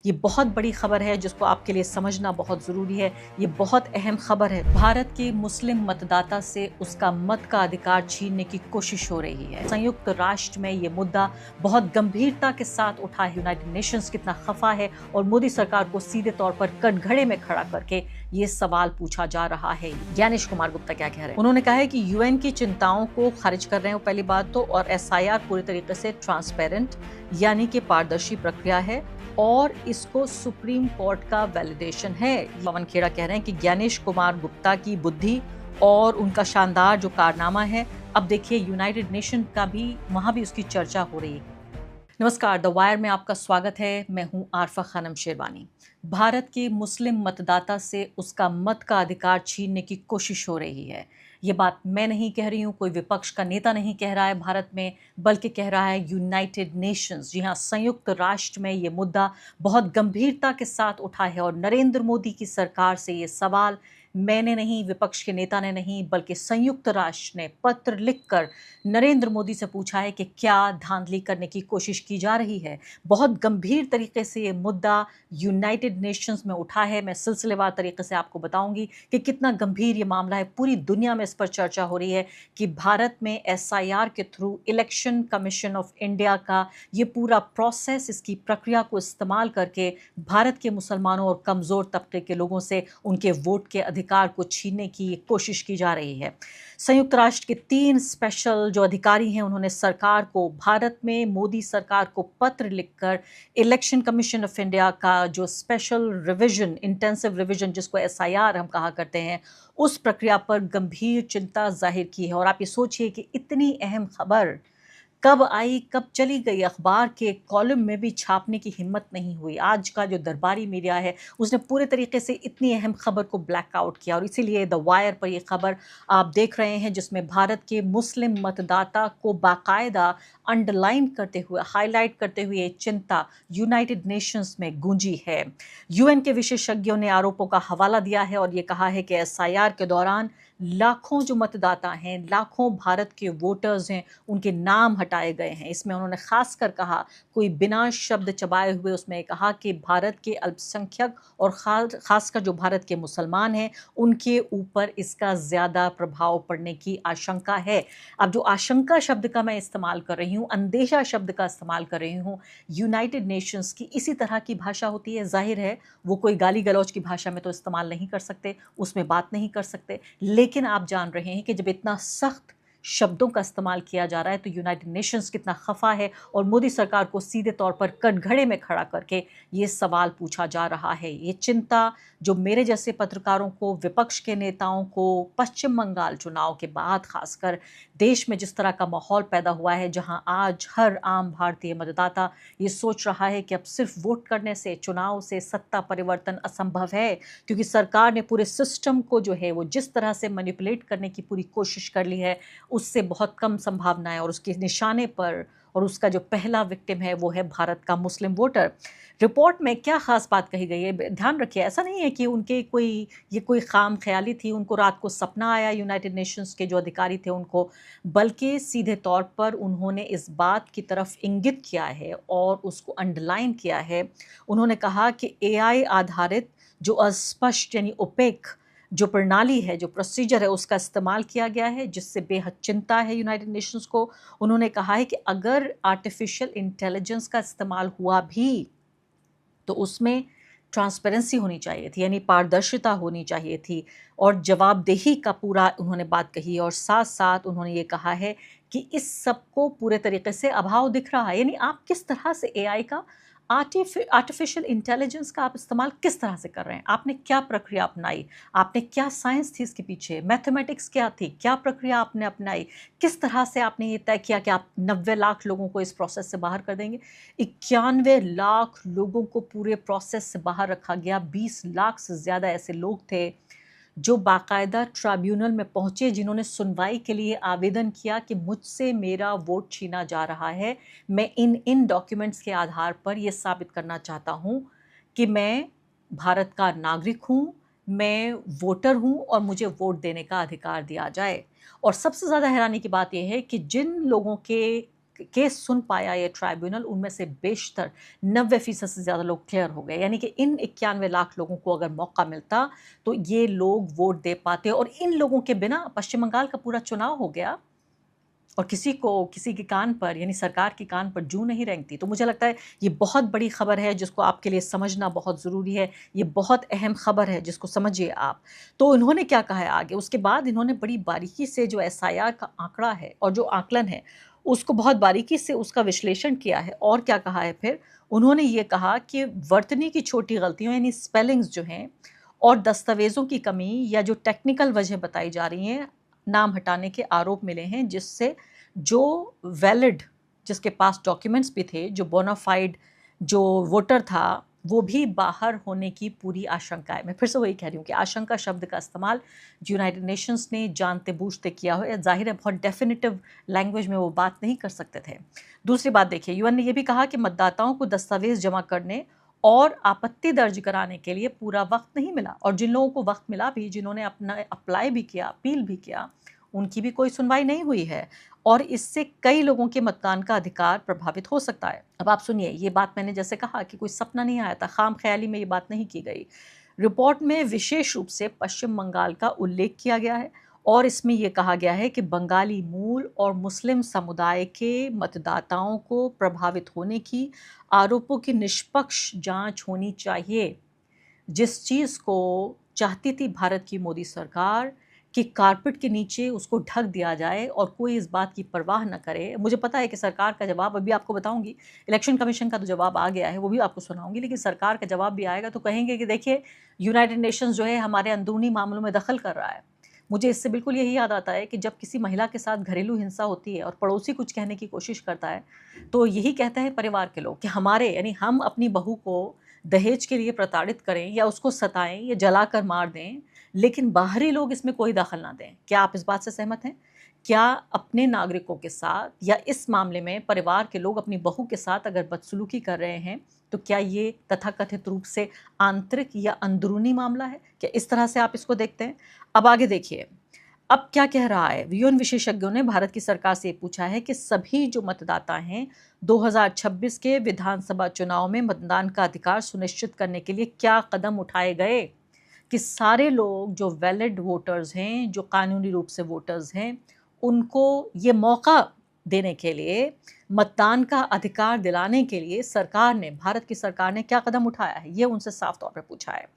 ये बहुत बड़ी खबर है जिसको आपके लिए समझना बहुत ज़रूरी है। ये बहुत अहम खबर है। भारत के मुस्लिम मतदाता से उसका मत का अधिकार छीनने की कोशिश हो रही है। संयुक्त राष्ट्र में ये मुद्दा बहुत गंभीरता के साथ उठा है। यूनाइटेड नेशंस कितना खफा है और मोदी सरकार को सीधे तौर पर कटघरे में खड़ा करके ये सवाल पूछा जा रहा है। ज्ञानेश कुमार गुप्ता क्या कह रहे हैं? उन्होंने कहा है कि यूएन की चिंताओं को खारिज कर रहे हैं पहली बात तो, और एसआईआर पूरी तरीके से ट्रांसपेरेंट यानी कि पारदर्शी प्रक्रिया है और इसको सुप्रीम कोर्ट का वैलिडेशन है। पवन खेड़ा कह रहे हैं कि ज्ञानेश कुमार गुप्ता की बुद्धि और उनका शानदार जो कारनामा है, अब देखिए यूनाइटेड नेशन का भी वहां भी उसकी चर्चा हो रही है। नमस्कार, द वायर में आपका स्वागत है। मैं हूं आरफा खानम शेरवानी। भारत के मुस्लिम मतदाता से उसका मत का अधिकार छीनने की कोशिश हो रही है। ये बात मैं नहीं कह रही हूँ, कोई विपक्ष का नेता नहीं कह रहा है भारत में, बल्कि कह रहा है यूनाइटेड नेशंस। जी हाँ, संयुक्त राष्ट्र में ये मुद्दा बहुत गंभीरता के साथ उठा है और नरेंद्र मोदी की सरकार से ये सवाल मैंने नहीं, विपक्ष के नेता ने नहीं, बल्कि संयुक्त राष्ट्र ने पत्र लिखकर नरेंद्र मोदी से पूछा है कि क्या धांधली करने की कोशिश की जा रही है। बहुत गंभीर तरीके से ये मुद्दा यूनाइटेड नेशंस में उठा है। मैं सिलसिलेवार तरीके से आपको बताऊंगी कि कितना गंभीर ये मामला है। पूरी दुनिया में इस पर चर्चा हो रही है कि भारत में एसआईआर के through election commission of India का ये पूरा प्रोसेस, इसकी प्रक्रिया को इस्तेमाल करके भारत के मुसलमानों और कमज़ोर तबके के लोगों से उनके वोट के अधिकार को छीनने की कोशिश की जा रही है। संयुक्त राष्ट्र के 3 स्पेशल जो अधिकारी हैं, उन्होंने सरकार को, भारत में मोदी सरकार को पत्र लिखकर इलेक्शन कमीशन ऑफ इंडिया का जो स्पेशल रिवीजन, इंटेंसिव रिवीजन जिसको एसआईआर हम कहा करते हैं, उस प्रक्रिया पर गंभीर चिंता जाहिर की है। और आप ये सोचिए कि इतनी अहम खबर कब आई, कब चली गई, अखबार के कॉलम में भी छापने की हिम्मत नहीं हुई। आज का जो दरबारी मीडिया है उसने पूरे तरीके से इतनी अहम खबर को ब्लैकआउट किया और इसीलिए द वायर पर ये खबर आप देख रहे हैं, जिसमें भारत के मुस्लिम मतदाता को बाकायदा अंडरलाइन करते हुए, हाईलाइट करते हुए ये चिंता यूनाइटेड नेशंस में गूंजी है। यूएन के विशेषज्ञों ने आरोपों का हवाला दिया है और ये कहा है कि एसआईआर के दौरान लाखों जो मतदाता हैं, लाखों भारत के वोटर्स हैं, उनके नाम हटाए गए हैं। इसमें उन्होंने खासकर कहा, कोई बिना शब्द चबाए हुए उसमें कहा कि भारत के अल्पसंख्यक और खासकर जो भारत के मुसलमान हैं, उनके ऊपर इसका ज़्यादा प्रभाव पड़ने की आशंका है। अब जो आशंका शब्द का मैं इस्तेमाल कर रही हूँ, अंदेशा शब्द का इस्तेमाल कर रही हूँ, यूनाइटेड नेशंस की इसी तरह की भाषा होती है। जाहिर है वो कोई गाली गलौज की भाषा में तो इस्तेमाल नहीं कर सकते, उसमें बात नहीं कर सकते, लेकिन आप जान रहे हैं कि जब इतना सख्त शब्दों का इस्तेमाल किया जा रहा है तो यूनाइटेड नेशंस कितना खफा है और मोदी सरकार को सीधे तौर पर कटघरे में खड़ा करके ये सवाल पूछा जा रहा है। ये चिंता जो मेरे जैसे पत्रकारों को, विपक्ष के नेताओं को, पश्चिम बंगाल चुनाव के बाद खासकर देश में जिस तरह का माहौल पैदा हुआ है, जहां आज हर आम भारतीय मतदाता ये सोच रहा है कि अब सिर्फ वोट करने से, चुनाव से सत्ता परिवर्तन असंभव है, क्योंकि सरकार ने पूरे सिस्टम को जो है वो जिस तरह से मैनिपुलेट करने की पूरी कोशिश कर ली है, उससे बहुत कम संभावना है और उसके निशाने पर, और उसका जो पहला विक्टिम है वो है भारत का मुस्लिम वोटर। रिपोर्ट में क्या खास बात कही गई है, ध्यान रखिए, ऐसा नहीं है कि उनके कोई खाम ख्याली थी, उनको रात को सपना आया यूनाइटेड नेशंस के जो अधिकारी थे उनको, बल्कि सीधे तौर पर उन्होंने इस बात की तरफ इंगित किया है और उसको अंडरलाइन किया है। उन्होंने कहा कि एआई आधारित जो अस्पष्ट यानी ओपेक जो प्रणाली है, जो प्रोसीजर है, उसका इस्तेमाल किया गया है, जिससे बेहद चिंता है यूनाइटेड नेशंस को। उन्होंने कहा है कि अगर आर्टिफिशियल इंटेलिजेंस का इस्तेमाल हुआ भी तो उसमें ट्रांसपेरेंसी होनी चाहिए थी, यानी पारदर्शिता होनी चाहिए थी और जवाबदेही का पूरा उन्होंने बात कही। और साथ साथ उन्होंने ये कहा है कि इस सब को पूरे तरीके से अभाव दिख रहा है, यानी आप किस तरह से एआई का, आर्टिफिशियल इंटेलिजेंस का आप इस्तेमाल किस तरह से कर रहे हैं, आपने क्या प्रक्रिया अपनाई, आपने क्या साइंस थी इसके पीछे, मैथमेटिक्स क्या थी, क्या प्रक्रिया आपने अपनाई, किस तरह से आपने ये तय किया कि आप 90 लाख लोगों को इस प्रोसेस से बाहर कर देंगे। 91 लाख लोगों को पूरे प्रोसेस से बाहर रखा गया। 20 लाख से ज़्यादा ऐसे लोग थे जो बाकायदा ट्राइब्यूनल में पहुंचे, जिन्होंने सुनवाई के लिए आवेदन किया कि मुझसे मेरा वोट छीना जा रहा है, मैं इन डॉक्यूमेंट्स के आधार पर यह साबित करना चाहता हूं कि मैं भारत का नागरिक हूं, मैं वोटर हूं और मुझे वोट देने का अधिकार दिया जाए। और सबसे ज़्यादा हैरानी की बात यह है कि जिन लोगों के केस सुन पाया ये ट्राइब्यूनल, उनमें से बेशतर 90% से ज़्यादा लोग क्लियर हो गए। यानी कि इन 91 लाख लोगों को अगर मौका मिलता तो ये लोग वोट दे पाते, और इन लोगों के बिना पश्चिम बंगाल का पूरा चुनाव हो गया और किसी के कान पर, यानी सरकार के कान पर जूं नहीं रेंगती। तो मुझे लगता है ये बहुत बड़ी खबर है जिसको आपके लिए समझना बहुत ज़रूरी है। ये बहुत अहम खबर है जिसको समझिए आप। तो इन्होंने क्या कहा है आगे, उसके बाद इन्होंने बड़ी बारीकी से जो SIR का आंकड़ा है और जो आकलन है उसको बहुत बारीकी से उसका विश्लेषण किया है। और क्या कहा है फिर, उन्होंने ये कहा कि वर्तनी की छोटी गलतियों यानी स्पेलिंग्स जो हैं और दस्तावेज़ों की कमी या जो टेक्निकल वजह बताई जा रही हैं, नाम हटाने के आरोप मिले हैं, जिससे जो वैलिड, जिसके पास डॉक्यूमेंट्स भी थे, जो बोनाफाइड जो वोटर था, वो भी बाहर होने की पूरी आशंका है। मैं फिर से वही कह रही हूँ कि आशंका शब्द का इस्तेमाल यूनाइटेड नेशंस ने जानते बूझते किया हो। जाहिर है बहुत डेफिनेटिव लैंग्वेज में वो बात नहीं कर सकते थे। दूसरी बात देखिए, UN ने यह भी कहा कि मतदाताओं को दस्तावेज जमा करने और आपत्ति दर्ज कराने के लिए पूरा वक्त नहीं मिला, और जिन लोगों को वक्त मिला भी, जिन्होंने अपना अप्लाई भी किया, अपील भी किया, उनकी भी कोई सुनवाई नहीं हुई है, और इससे कई लोगों के मतदान का अधिकार प्रभावित हो सकता है। अब आप सुनिए, ये बात मैंने जैसे कहा कि कोई सपना नहीं आया था, खाम ख्याली में ये बात नहीं की गई। रिपोर्ट में विशेष रूप से पश्चिम बंगाल का उल्लेख किया गया है, और इसमें यह कहा गया है कि बंगाली मूल और मुस्लिम समुदाय के मतदाताओं को प्रभावित होने की आरोपों की निष्पक्ष जांच होनी चाहिए। जिस चीज़ को चाहती थी भारत की मोदी सरकार कि कारपेट के नीचे उसको ढक दिया जाए और कोई इस बात की परवाह न करे। मुझे पता है कि सरकार का जवाब अभी आपको बताऊंगी, इलेक्शन कमीशन का तो जवाब आ गया है, वो भी आपको सुनाऊंगी, लेकिन सरकार का जवाब भी आएगा तो कहेंगे कि देखिए यूनाइटेड नेशंस जो है हमारे अंदरूनी मामलों में दखल कर रहा है। मुझे इससे बिल्कुल यही याद आता है कि जब किसी महिला के साथ घरेलू हिंसा होती है और पड़ोसी कुछ कहने की कोशिश करता है, तो यही कहते हैं परिवार के लोग कि हमारे, यानी हम अपनी बहू को दहेज के लिए प्रताड़ित करें या उसको सताएं या जलाकर मार दें, लेकिन बाहरी लोग इसमें कोई दखल ना दें। क्या आप इस बात से सहमत हैं? क्या अपने नागरिकों के साथ या इस मामले में परिवार के लोग अपनी बहू के साथ अगर बदसलूकी कर रहे हैं तो क्या ये तथाकथित रूप से आंतरिक या अंदरूनी मामला है? क्या इस तरह से आप इसको देखते हैं? अब आगे देखिए, अब क्या कह रहा है। UN विशेषज्ञों ने भारत की सरकार से पूछा है कि सभी जो मतदाता हैं 2026 के विधानसभा चुनाव में मतदान का अधिकार सुनिश्चित करने के लिए क्या कदम उठाए गए कि सारे लोग जो वैलिड वोटर्स हैं, जो कानूनी रूप से वोटर्स हैं, उनको ये मौका देने के लिए, मतदान का अधिकार दिलाने के लिए सरकार ने, भारत की सरकार ने क्या कदम उठाया है, ये उनसे साफ तौर पर पूछा है।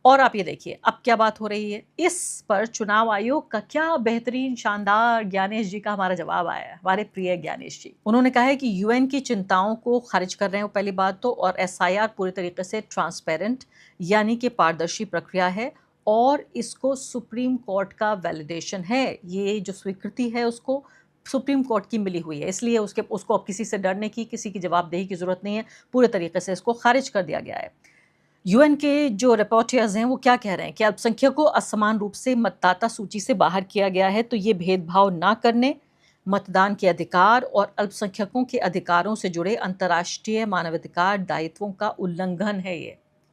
और आप ये देखिए अब क्या बात हो रही है, इस पर चुनाव आयोग का क्या बेहतरीन शानदार ज्ञानेश जी का हमारा जवाब आया है, हमारे प्रिय ज्ञानेश जी। उन्होंने कहा है कि UN की चिंताओं को खारिज कर रहे हैं पहली बात तो, और SIR पूरी तरीके से ट्रांसपेरेंट यानी कि पारदर्शी प्रक्रिया है, और इसको सुप्रीम कोर्ट का वैलिडेशन है, ये जो स्वीकृति है उसको सुप्रीम कोर्ट की मिली हुई है, इसलिए उसको अब किसी से डरने की, किसी की जवाबदेही की जरूरत नहीं है, पूरे तरीके से इसको खारिज कर दिया गया है। UN के जो रिपोर्टर्स हैं वो क्या कह रहे हैं कि अल्पसंख्यकों को असमान रूप से मतदाता सूची से बाहर किया गया है, तो ये भेदभाव ना करने, मतदान के अधिकार और अल्पसंख्यकों के अधिकारों से जुड़े अंतर्राष्ट्रीय मानवाधिकार दायित्वों का उल्लंघन है।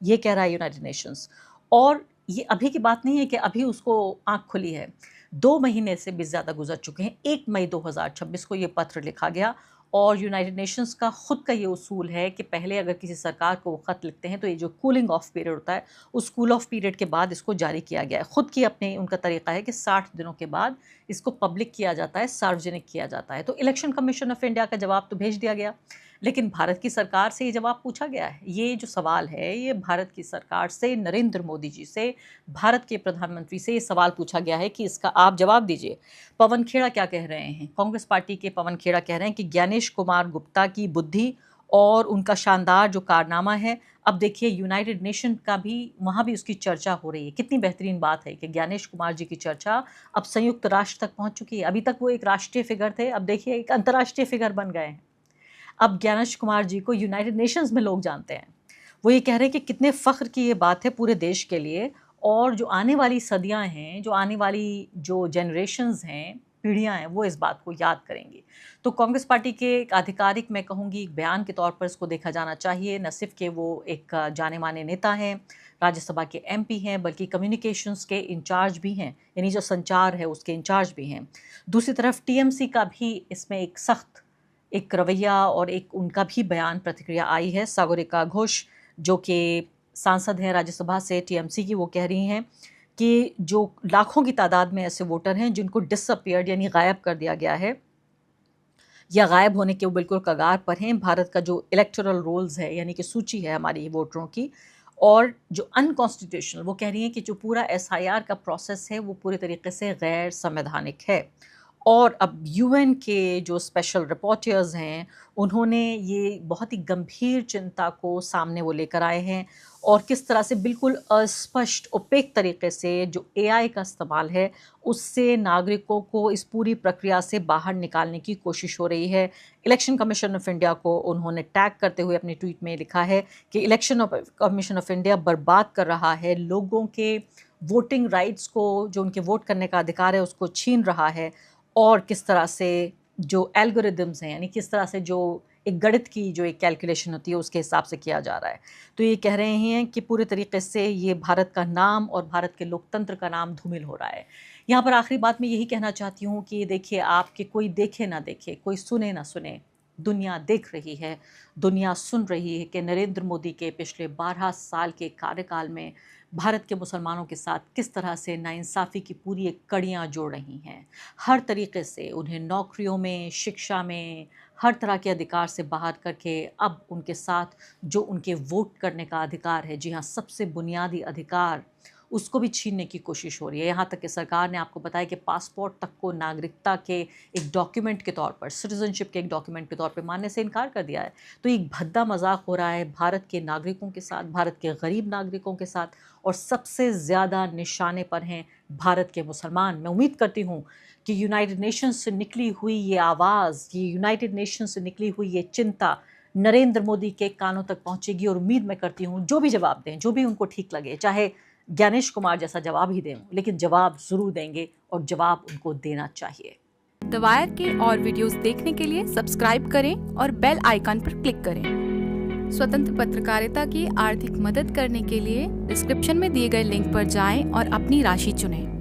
ये कह रहा है यूनाइटेड नेशंस। और ये अभी की बात नहीं है कि अभी उसको आंख खुली है, 2 महीने से भी ज़्यादा गुजर चुके हैं। 1 मई 2026 को ये पत्र लिखा गया, और यूनाइटेड नेशंस का खुद का ये उसूल है कि पहले अगर किसी सरकार को वो ख़त लिखते हैं तो ये जो कूलिंग ऑफ पीरियड होता है, उस कूल ऑफ पीरियड के बाद इसको जारी किया गया है। खुद की अपने उनका तरीका है कि 60 दिनों के बाद इसको पब्लिक किया जाता है, सार्वजनिक किया जाता है। तो इलेक्शन कमीशन ऑफ इंडिया का जवाब तो भेज दिया गया, लेकिन भारत की सरकार से ये जवाब पूछा गया है। ये जो सवाल है ये भारत की सरकार से, नरेंद्र मोदी जी से, भारत के प्रधानमंत्री से ये सवाल पूछा गया है कि इसका आप जवाब दीजिए। पवन खेड़ा क्या कह रहे हैं, कांग्रेस पार्टी के पवन खेड़ा कह रहे हैं कि ज्ञानेश कुमार गुप्ता की बुद्धि और उनका शानदार जो कारनामा है, अब देखिए यूनाइटेड नेशन का भी, वहाँ भी उसकी चर्चा हो रही है। कितनी बेहतरीन बात है कि ज्ञानेश कुमार जी की चर्चा अब संयुक्त राष्ट्र तक पहुँच चुकी है। अभी तक वो एक राष्ट्रीय फिगर थे, अब देखिए एक अंतर्राष्ट्रीय फिगर बन गए हैं। अब ज्ञानेश कुमार जी को यूनाइटेड नेशंस में लोग जानते हैं। वो ये कह रहे हैं कि कितने फ़ख्र की ये बात है पूरे देश के लिए, और जो आने वाली सदियां हैं, जो आने वाली जो जनरेशन्स हैं, पीढ़ियां हैं, वो इस बात को याद करेंगी। तो कांग्रेस पार्टी के एक आधिकारिक, मैं कहूँगी एक बयान के तौर पर इसको देखा जाना चाहिए। न सिर्फ के वो एक जाने माने नेता हैं, राज्यसभा के MP हैं, बल्कि कम्युनिकेशंस के इंचार्ज भी हैं, यानी जो संचार है उसके इंचार्ज भी हैं। दूसरी तरफ TMC का भी इसमें एक सख्त एक रवैया और एक उनका भी बयान प्रतिक्रिया आई है। सागरिका घोष जो कि सांसद हैं राज्यसभा से टीएमसी की, वो कह रही हैं कि जो लाखों की तादाद में ऐसे वोटर हैं जिनको डिसअपियर्ड यानी गायब कर दिया गया है या गायब होने के वो बिल्कुल कगार पर हैं। भारत का जो इलेक्टोरल रोल्स है यानी कि सूची है हमारी वोटरों की, और जो अनकॉन्स्टिट्यूशनल, वो कह रही हैं कि जो पूरा एसआईआर का प्रोसेस है वो पूरे तरीके से गैर संवैधानिक है। और अब यूएन के जो स्पेशल रिपोर्टर्स हैं उन्होंने ये बहुत ही गंभीर चिंता को सामने वो लेकर आए हैं, और किस तरह से बिल्कुल अस्पष्ट ओपेक तरीके से जो एआई का इस्तेमाल है उससे नागरिकों को इस पूरी प्रक्रिया से बाहर निकालने की कोशिश हो रही है। इलेक्शन कमीशन ऑफ इंडिया को उन्होंने टैग करते हुए अपने ट्वीट में लिखा है कि इलेक्शन कमीशन ऑफ इंडिया बर्बाद कर रहा है, लोगों के वोटिंग राइट्स को, जो उनके वोट करने का अधिकार है उसको छीन रहा है, और किस तरह से जो एल्गोरिदम्स हैं यानी किस तरह से जो एक गणित की जो एक कैलकुलेशन होती है उसके हिसाब से किया जा रहा है। तो ये कह रहे हैं कि पूरे तरीके से ये भारत का नाम और भारत के लोकतंत्र का नाम धूमिल हो रहा है। यहाँ पर आखिरी बात मैं यही कहना चाहती हूँ कि देखिए, आपके कोई देखे ना देखे, कोई सुने ना सुने, दुनिया देख रही है, दुनिया सुन रही है कि नरेंद्र मोदी के पिछले 12 साल के कार्यकाल में भारत के मुसलमानों के साथ किस तरह से नाइंसाफ़ी की पूरी एक कड़ियाँ जोड़ रही हैं। हर तरीके से उन्हें नौकरियों में, शिक्षा में, हर तरह के अधिकार से बाहर करके अब उनके साथ जो उनके वोट करने का अधिकार है, जी हाँ, सबसे बुनियादी अधिकार, उसको भी छीनने की कोशिश हो रही है। यहाँ तक कि सरकार ने आपको बताया कि पासपोर्ट तक को नागरिकता के एक डॉक्यूमेंट के तौर पर, सिटीजनशिप के एक डॉक्यूमेंट के तौर पर मानने से इनकार कर दिया है। तो एक भद्दा मजाक हो रहा है भारत के नागरिकों के साथ, भारत के गरीब नागरिकों के साथ, और सबसे ज़्यादा निशाने पर हैं भारत के मुसलमान। मैं उम्मीद करती हूँ कि यूनाइटेड नेशंस से निकली हुई ये आवाज़, ये यूनाइटेड नेशंस से निकली हुई ये चिंता नरेंद्र मोदी के कानों तक पहुँचेगी, और उम्मीद मैं करती हूँ जो भी जवाब दें, जो भी उनको ठीक लगे, चाहे ज्ञानेश कुमार जैसा जवाब ही दें, लेकिन जवाब ज़रूर देंगे और जवाब उनको देना चाहिए। द वायर के और वीडियोस देखने के लिए सब्सक्राइब करें और बेल आइकन पर क्लिक करें। स्वतंत्र पत्रकारिता की आर्थिक मदद करने के लिए डिस्क्रिप्शन में दिए गए लिंक पर जाएं और अपनी राशि चुनें।